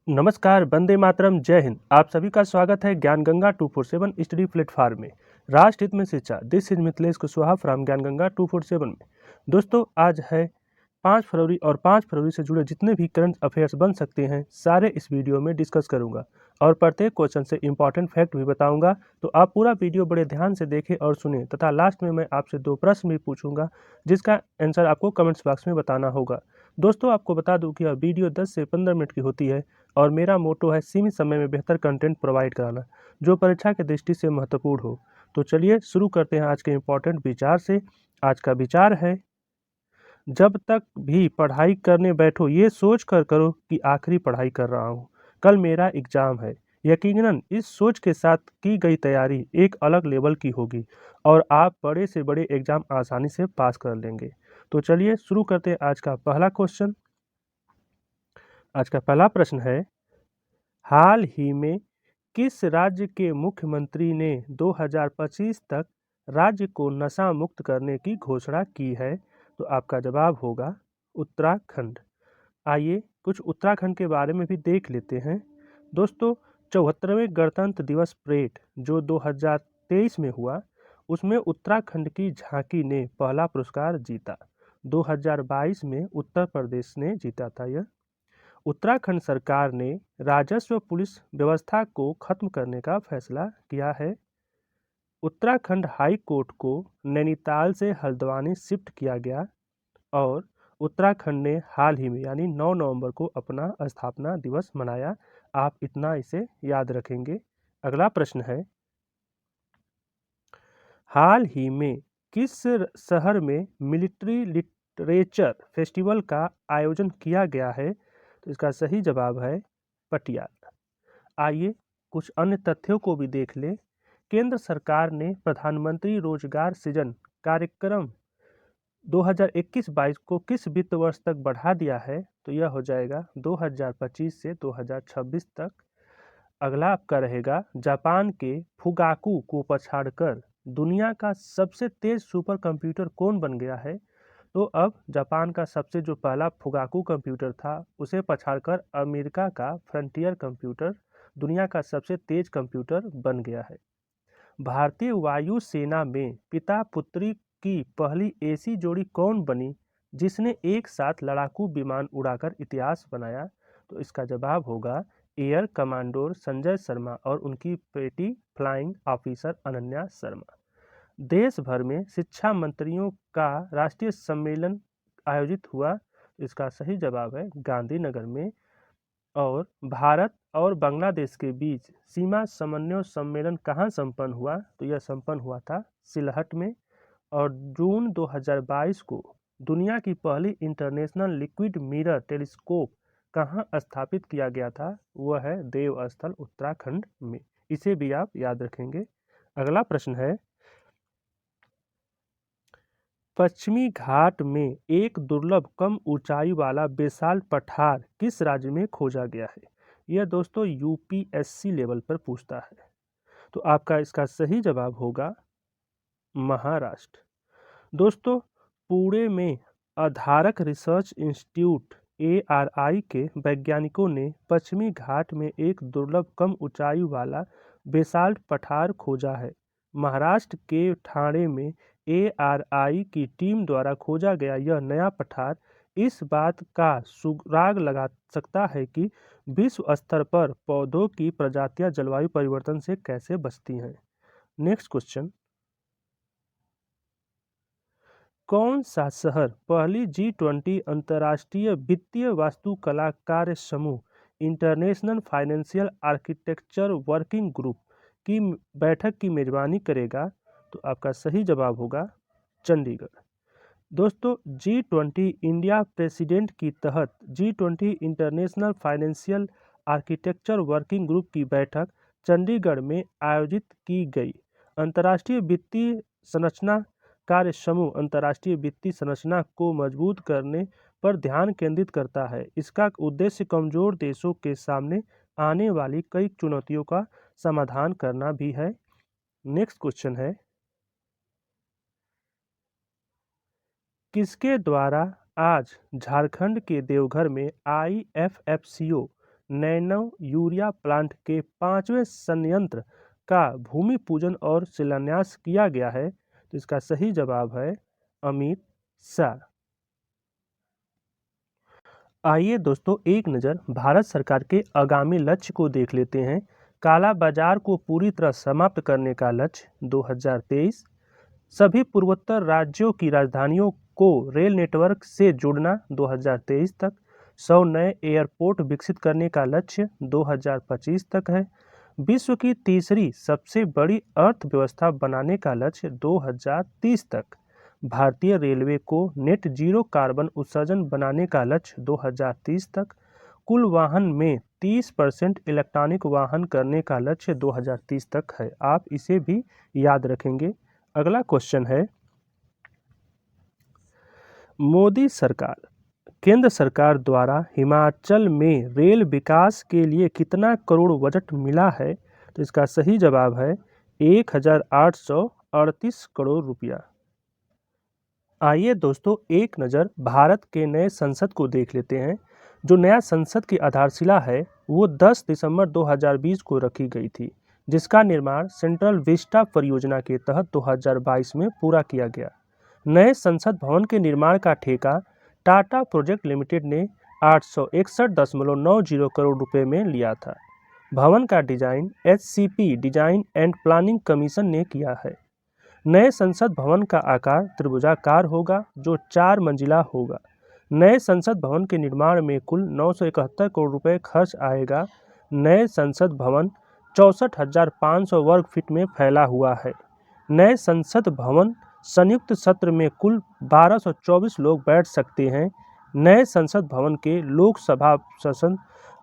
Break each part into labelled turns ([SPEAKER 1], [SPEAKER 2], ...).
[SPEAKER 1] नमस्कार, वंदे मातरम, जय हिंद। आप सभी का स्वागत है ज्ञान गंगा 247 स्टडी प्लेटफॉर्म में। राष्ट्र हित में शिक्षा, this is Mithilesh Kushwaha from ज्ञान गंगा 247 में। दोस्तों, आज है 5 फरवरी और 5 फरवरी से जुड़े जितने भी करंट अफेयर्स बन सकते हैं सारे इस वीडियो में डिस्कस करूंगा और प्रत्येक क्वेश्चन से इंपॉर्टेंट फैक्ट भी बताऊंगा। तो आप पूरा वीडियो बड़े ध्यान से देखें और सुनें तथा लास्ट में मैं आपसे 2 प्रश्न भी पूछूंगा जिसका आंसर आपको कमेंट्स बॉक्स में बताना होगा। दोस्तों, आपको बता दूं कि यह वीडियो 10 से 15 मिनट की होती है और मेरा मोटो है सीमित समय में बेहतर कंटेंट प्रोवाइड कराना जो परीक्षा की दृष्टि से महत्वपूर्ण हो। तो चलिए शुरू करते हैं आज के इम्पोर्टेंट विचार से। आज का विचार है, जब तक भी पढ़ाई करने बैठो ये सोच कर करो कि आखिरी पढ़ाई कर रहा हूँ, कल मेरा एग्जाम है। यकीनन इस सोच के साथ की गई तैयारी एक अलग लेवल की होगी और आप बड़े से बड़े एग्जाम आसानी से पास कर लेंगे। तो चलिए शुरू करते हैं आज का पहला क्वेश्चन। आज का पहला प्रश्न है, हाल ही में किस राज्य के मुख्यमंत्री ने 2025 तक राज्य को नशा मुक्त करने की घोषणा की है? तो आपका जवाब होगा उत्तराखंड। आइए कुछ उत्तराखंड के बारे में भी देख लेते हैं। दोस्तों, 74वें गणतंत्र दिवस परेड जो 2023 में हुआ, उसमें उत्तराखंड की झांकी ने पहला पुरस्कार जीता। 2022 में उत्तर प्रदेश ने जीता था यह। उत्तराखंड सरकार ने राजस्व पुलिस व्यवस्था को खत्म करने का फैसला किया है। उत्तराखंड हाई कोर्ट को नैनीताल से हल्द्वानी शिफ्ट किया गया और उत्तराखंड ने हाल ही में यानी 9 नवंबर को अपना स्थापना दिवस मनाया। आप इतना इसे याद रखेंगे। अगला प्रश्न है, हाल ही में किस शहर में मिलिट्री लिटरेचर फेस्टिवल का आयोजन किया गया है? तो इसका सही जवाब है पटियाला। आइए कुछ अन्य तथ्यों को भी देख लें। केंद्र सरकार ने प्रधानमंत्री रोजगार सृजन कार्यक्रम 2021-22 को किस वित्त वर्ष तक बढ़ा दिया है? तो यह हो जाएगा 2025 से 2026 तक। अगला आपका रहेगा, जापान के फुगाकू को पछाड़कर दुनिया का सबसे तेज सुपर कंप्यूटर कौन बन गया है? तो अब जापान का सबसे जो पहला फुगाकू कंप्यूटर था उसे पछाड़कर अमेरिका का फ्रंटियर कंप्यूटर दुनिया का सबसे तेज कंप्यूटर बन गया है। भारतीय वायु सेना में पिता पुत्री की पहली ऐसी जोड़ी कौन बनी जिसने एक साथ लड़ाकू विमान उड़ाकर इतिहास बनाया? तो इसका जवाब होगा एयर कमांडोर संजय शर्मा और उनकी बेटी फ्लाइंग ऑफिसर अनन्या शर्मा। देश भर में शिक्षा मंत्रियों का राष्ट्रीय सम्मेलन आयोजित हुआ। इसका सही जवाब है गांधीनगर में। और भारत और बांग्लादेश के बीच सीमा समन्वय सम्मेलन कहाँ संपन्न हुआ? तो यह संपन्न हुआ था सिलहट में। और जून 2022 को दुनिया की पहली इंटरनेशनल लिक्विड मिरर टेलीस्कोप कहाँ स्थापित किया गया था? वह है देवस्थल उत्तराखंड में। इसे भी आप याद रखेंगे। अगला प्रश्न है, पश्चिमी घाट में एक दुर्लभ कम ऊंचाई वाला बेसाल्ट पठार किस राज्य में खोजा गया है? यह दोस्तों यूपीएससी लेवल पर पूछता है। तो आपका इसका सही जवाब होगा महाराष्ट्र। दोस्तों, पुणे में आधारक रिसर्च इंस्टीट्यूट एआरआई के वैज्ञानिकों ने पश्चिमी घाट में एक दुर्लभ कम ऊंचाई वाला बेसाल्ट पठार खोजा है। महाराष्ट्र के ठाणे में एआरआई की टीम द्वारा खोजा गया यह नया पठार इस बात का सुराग लगा सकता है कि विश्व स्तर पर पौधों की प्रजातियां जलवायु परिवर्तन से कैसे बचती हैं। नेक्स्ट क्वेश्चन, कौन सा शहर पहली G20 अंतर्राष्ट्रीय वित्तीय वास्तुकला कार्य समूह international financial architecture working group की बैठक की मेजबानी करेगा? तो आपका सही जवाब होगा चंडीगढ़। दोस्तों, G20 इंडिया प्रेसिडेंट की तहत G20 international financial architecture working group की बैठक चंडीगढ़ में आयोजित की गई। अंतर्राष्ट्रीय वित्तीय संरचना कार्य समूह अंतर्राष्ट्रीय वित्तीय संरचना को मजबूत करने पर ध्यान केंद्रित करता है। इसका उद्देश्य कमजोर देशों के सामने आने वाली कई चुनौतियों का समाधान करना भी है। नेक्स्ट क्वेश्चन है, किसके द्वारा आज झारखंड के देवघर में IFFCO नैनो यूरिया प्लांट के 5वें संयंत्र का भूमि पूजन और शिलान्यास किया गया है? तो इसका सही जवाब है अमित शाह। आइए दोस्तों एक नज़र भारत सरकार के आगामी लक्ष्य को देख लेते हैं। काला बाजार को पूरी तरह समाप्त करने का लक्ष्य 2023, सभी पूर्वोत्तर राज्यों की राजधानियों को रेल नेटवर्क से जोड़ना 2023 तक, 100 नए एयरपोर्ट विकसित करने का लक्ष्य 2025 तक है, विश्व की तीसरी सबसे बड़ी अर्थव्यवस्था बनाने का लक्ष्य 2030 तक, भारतीय रेलवे को नेट जीरो कार्बन उत्सर्जन बनाने का लक्ष्य 2030 तक, कुल वाहन में 30% इलेक्ट्रॉनिक वाहन करने का लक्ष्य 2030 तक है। आप इसे भी याद रखेंगे। अगला क्वेश्चन है, मोदी सरकार, केंद्र सरकार द्वारा हिमाचल में रेल विकास के लिए कितना करोड़ बजट मिला है? तो इसका सही जवाब है 1838 करोड़ रुपया। आइए दोस्तों एक नज़र भारत के नए संसद को देख लेते हैं। जो नया संसद की आधारशिला है वो 10 दिसंबर 2020 को रखी गई थी, जिसका निर्माण सेंट्रल विस्टा परियोजना के तहत 2022 में पूरा किया गया। नए संसद भवन के निर्माण का ठेका टाटा प्रोजेक्ट लिमिटेड ने 861.90 करोड़ रुपए में लिया था। भवन का design HCP design and planning commission ने किया है। नए संसद भवन का आकार त्रिभुजाकार होगा जो 4 मंजिला होगा। नए संसद भवन के निर्माण में कुल 971 करोड़ रुपए खर्च आएगा। नए संसद भवन 64,500 वर्ग फीट में फैला हुआ है। नए संसद भवन संयुक्त सत्र में कुल 1224 लोग बैठ सकते हैं। नए संसद भवन के लोकसभा सदन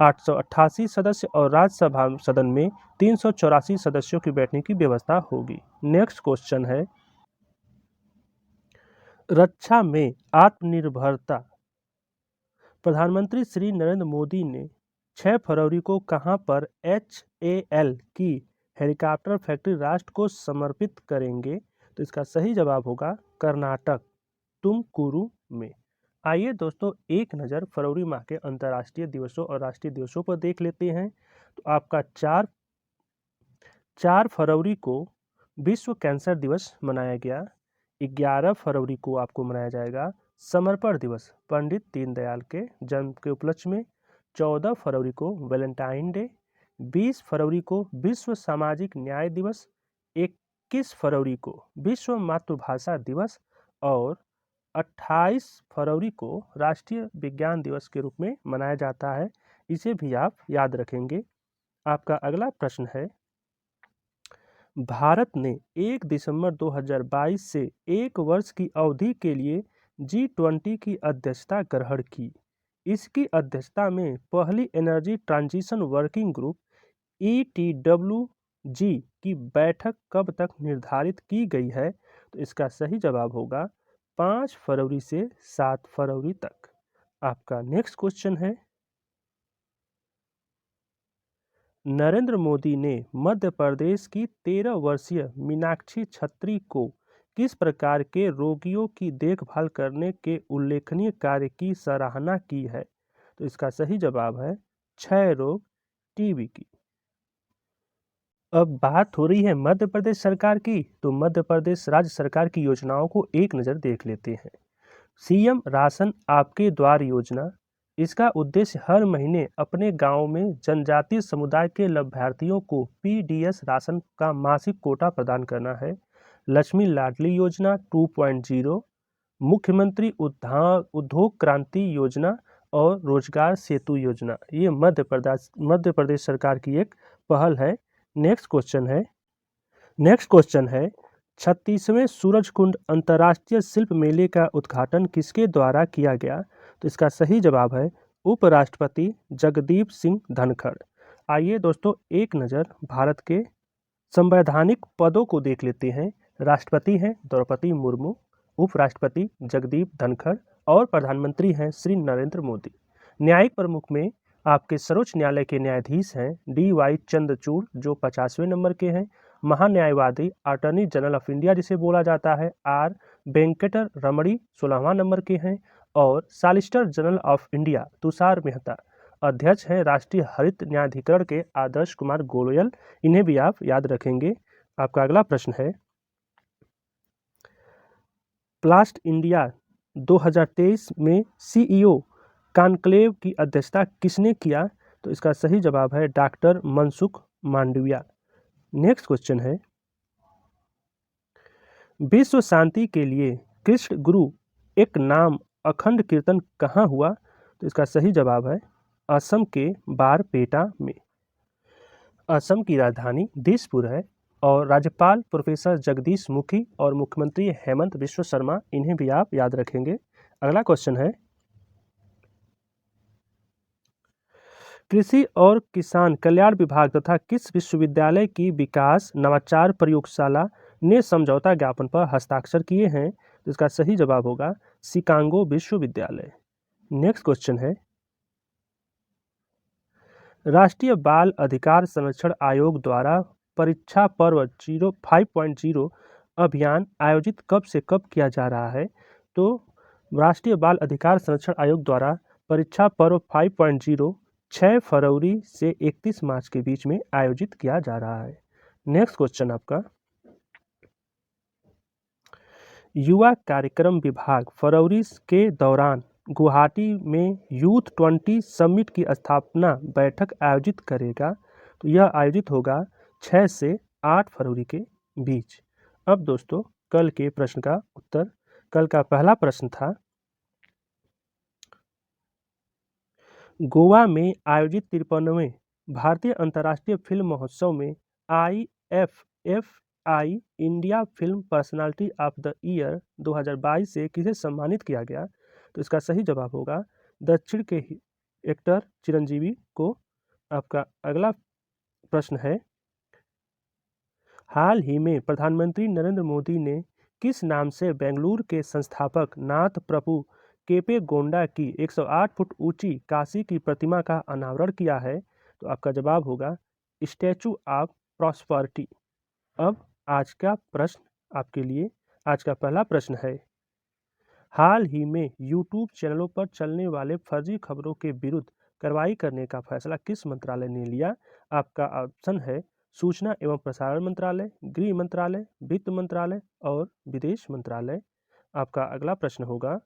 [SPEAKER 1] 888 सदस्य और राज्यसभा सदन में 384 सदस्यों की बैठने की व्यवस्था होगी। नेक्स्ट क्वेश्चन है, रक्षा में आत्मनिर्भरता। प्रधानमंत्री श्री नरेंद्र मोदी ने 6 फरवरी को कहां पर HAL की हेलीकॉप्टर फैक्ट्री राष्ट्र को समर्पित करेंगे? तो इसका सही जवाब होगा कर्नाटक, तुमकुरू में। आइए दोस्तों एक नज़र फरवरी माह के अंतर्राष्ट्रीय दिवसों और राष्ट्रीय दिवसों पर देख लेते हैं। तो आपका 4 फरवरी को विश्व कैंसर दिवस मनाया गया। 11 फरवरी को आपको मनाया जाएगा समर्पण दिवस पंडित दीनदयाल के जन्म के उपलक्ष्य में। 14 फरवरी को वैलेंटाइन डे। 20 फरवरी को विश्व सामाजिक न्याय दिवस। 21 फरवरी को विश्व मातृभाषा दिवस और 28 फरवरी को राष्ट्रीय विज्ञान दिवस के रूप में मनाया जाता है। इसे भी आप याद रखेंगे। आपका अगला प्रश्न है, भारत ने 1 दिसंबर 2022 से 1 वर्ष की अवधि के लिए G20 की अध्यक्षता ग्रहण की। इसकी अध्यक्षता में पहली energy transition working group ETWG की बैठक कब तक निर्धारित की गई है? तो इसका सही जवाब होगा 5 फरवरी से 7 फरवरी तक। आपका नेक्स्ट क्वेश्चन है, नरेंद्र मोदी ने मध्य प्रदेश की 13 वर्षीय मीनाक्षी छत्री को किस प्रकार के रोगियों की देखभाल करने के उल्लेखनीय कार्य की सराहना की है? तो इसका सही जवाब है क्षय रोग, टीबी की। अब बात हो रही है मध्य प्रदेश सरकार की, तो मध्य प्रदेश राज्य सरकार की योजनाओं को एक नज़र देख लेते हैं। CM राशन आपके द्वार योजना, इसका उद्देश्य हर महीने अपने गांव में जनजातीय समुदाय के लाभार्थियों को PDS राशन का मासिक कोटा प्रदान करना है। लक्ष्मी लाडली योजना 2.0, मुख्यमंत्री उद्योग क्रांति योजना और रोजगार सेतु योजना, ये मध्य प्रदेश सरकार की एक पहल है। नेक्स्ट क्वेश्चन है 36वें सूरजकुंड अंतर्राष्ट्रीय शिल्प मेले का उद्घाटन किसके द्वारा किया गया? तो इसका सही जवाब है उपराष्ट्रपति जगदीप सिंह धनखड़। आइए दोस्तों एक नज़र भारत के संवैधानिक पदों को देख लेते हैं। राष्ट्रपति हैं द्रौपदी मुर्मू, उपराष्ट्रपति जगदीप धनखड़ और प्रधानमंत्री हैं श्री नरेंद्र मोदी। न्यायिक प्रमुख में आपके सर्वोच्च न्यायालय के न्यायाधीश हैं DY चंद्रचूड़ जो 50वें नंबर के हैं। महान्यायवादी अटॉर्नी जनरल ऑफ इंडिया जिसे बोला जाता है R वेंकटर रमणी 16वां नंबर के हैं। और solicitor general of India Tushar Mehta अध्यक्ष हैं राष्ट्रीय हरित न्यायाधिकरण के आदर्श कुमार गोयल, इन्हें भी आप याद रखेंगे। आपका अगला प्रश्न है, प्लास्ट इंडिया 2023 में सीईओ कॉन्क्लेव की अध्यक्षता किसने किया? तो इसका सही जवाब है doctor Mansukh Mandaviya. Next question है, विश्व शांति के लिए कृष्ण गुरु एक नाम अखंड कीर्तन कहाँ हुआ? तो इसका सही जवाब है असम के बारपेटा में। असम की राजधानी दिसपुर है और राज्यपाल प्रोफेसर जगदीश मुखी और मुख्यमंत्री हेमंत बिश्व शर्मा, इन्हें भी आप याद रखेंगे। अगला क्वेश्चन है, कृषि और किसान कल्याण विभाग तथा किस विश्वविद्यालय की विकास नवाचार प्रयोगशाला ने समझौता ज्ञापन पर हस्ताक्षर किए हैं? तो इसका सही जवाब होगा शिकागो विश्वविद्यालय। नेक्स्ट क्वेश्चन है, राष्ट्रीय बाल अधिकार संरक्षण आयोग द्वारा परीक्षा पर्व 5.0 अभियान आयोजित कब से कब किया जा रहा है? तो राष्ट्रीय बाल अधिकार संरक्षण आयोग द्वारा परीक्षा पर्व 5.0 6 फरवरी से 31 मार्च के बीच में आयोजित किया जा रहा है। नेक्स्ट क्वेश्चन आपका, युवा कार्यक्रम विभाग फरवरी के दौरान गुवाहाटी में यूथ 20 समिट की स्थापना बैठक आयोजित करेगा। तो यह आयोजित होगा 6 से 8 फरवरी के बीच। अब दोस्तों कल के प्रश्न का उत्तर, कल का पहला प्रश्न था, गोवा में आयोजित 53वें भारतीय अंतर्राष्ट्रीय फिल्म महोत्सव में IFFI India film personality of the year 2022 से किसे सम्मानित किया गया? तो इसका सही जवाब होगा दक्षिण के एक्टर चिरंजीवी को। आपका अगला प्रश्न है, हाल ही में प्रधानमंत्री नरेंद्र मोदी ने किस नाम से बेंगलुरु के संस्थापक नाथ प्रभु केपे गौड़ा की 108 फुट ऊंची काशी की प्रतिमा का अनावरण किया है? तो आपका जवाब होगा स्टैचू ऑफ प्रॉस्पेरिटी। अब आज का प्रश्न आपके लिए, आज का पहला प्रश्न है, हाल ही में यूट्यूब चैनलों पर चलने वाले फर्जी खबरों के विरुद्ध कार्रवाई करने का फैसला किस मंत्रालय ने लिया? आपका ऑप्शन है सूचना एवं प्रसारण मंत्रालय, गृह मंत्रालय, वित्त मंत्रालय और विदेश मंत्रालय। आपका अगला प्रश्न होगा,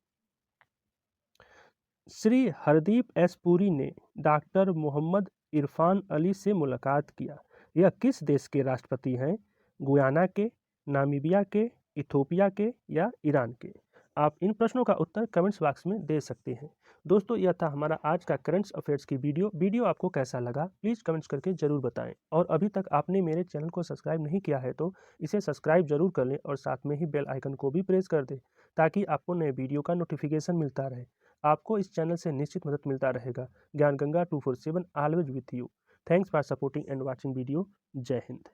[SPEAKER 1] श्री हरदीप एस पुरी ने डॉक्टर मोहम्मद इरफान अली से मुलाकात किया, यह किस देश के राष्ट्रपति हैं? गुयाना के, नामीबिया के, इथोपिया के या ईरान के? आप इन प्रश्नों का उत्तर कमेंट्स बॉक्स में दे सकते हैं। दोस्तों यह था हमारा आज का करंट अफेयर्स की वीडियो आपको कैसा लगा प्लीज़ कमेंट्स करके ज़रूर बताएं। और अभी तक आपने मेरे चैनल को सब्सक्राइब नहीं किया है तो इसे सब्सक्राइब जरूर कर लें और साथ में ही बेल आइकन को भी प्रेस कर दें ताकि आपको नए वीडियो का नोटिफिकेशन मिलता रहे। आपको इस चैनल से निश्चित मदद मिलता रहेगा। ज्ञान Ganga 247 always with you. Thanks for supporting and watching video. जय हिंद।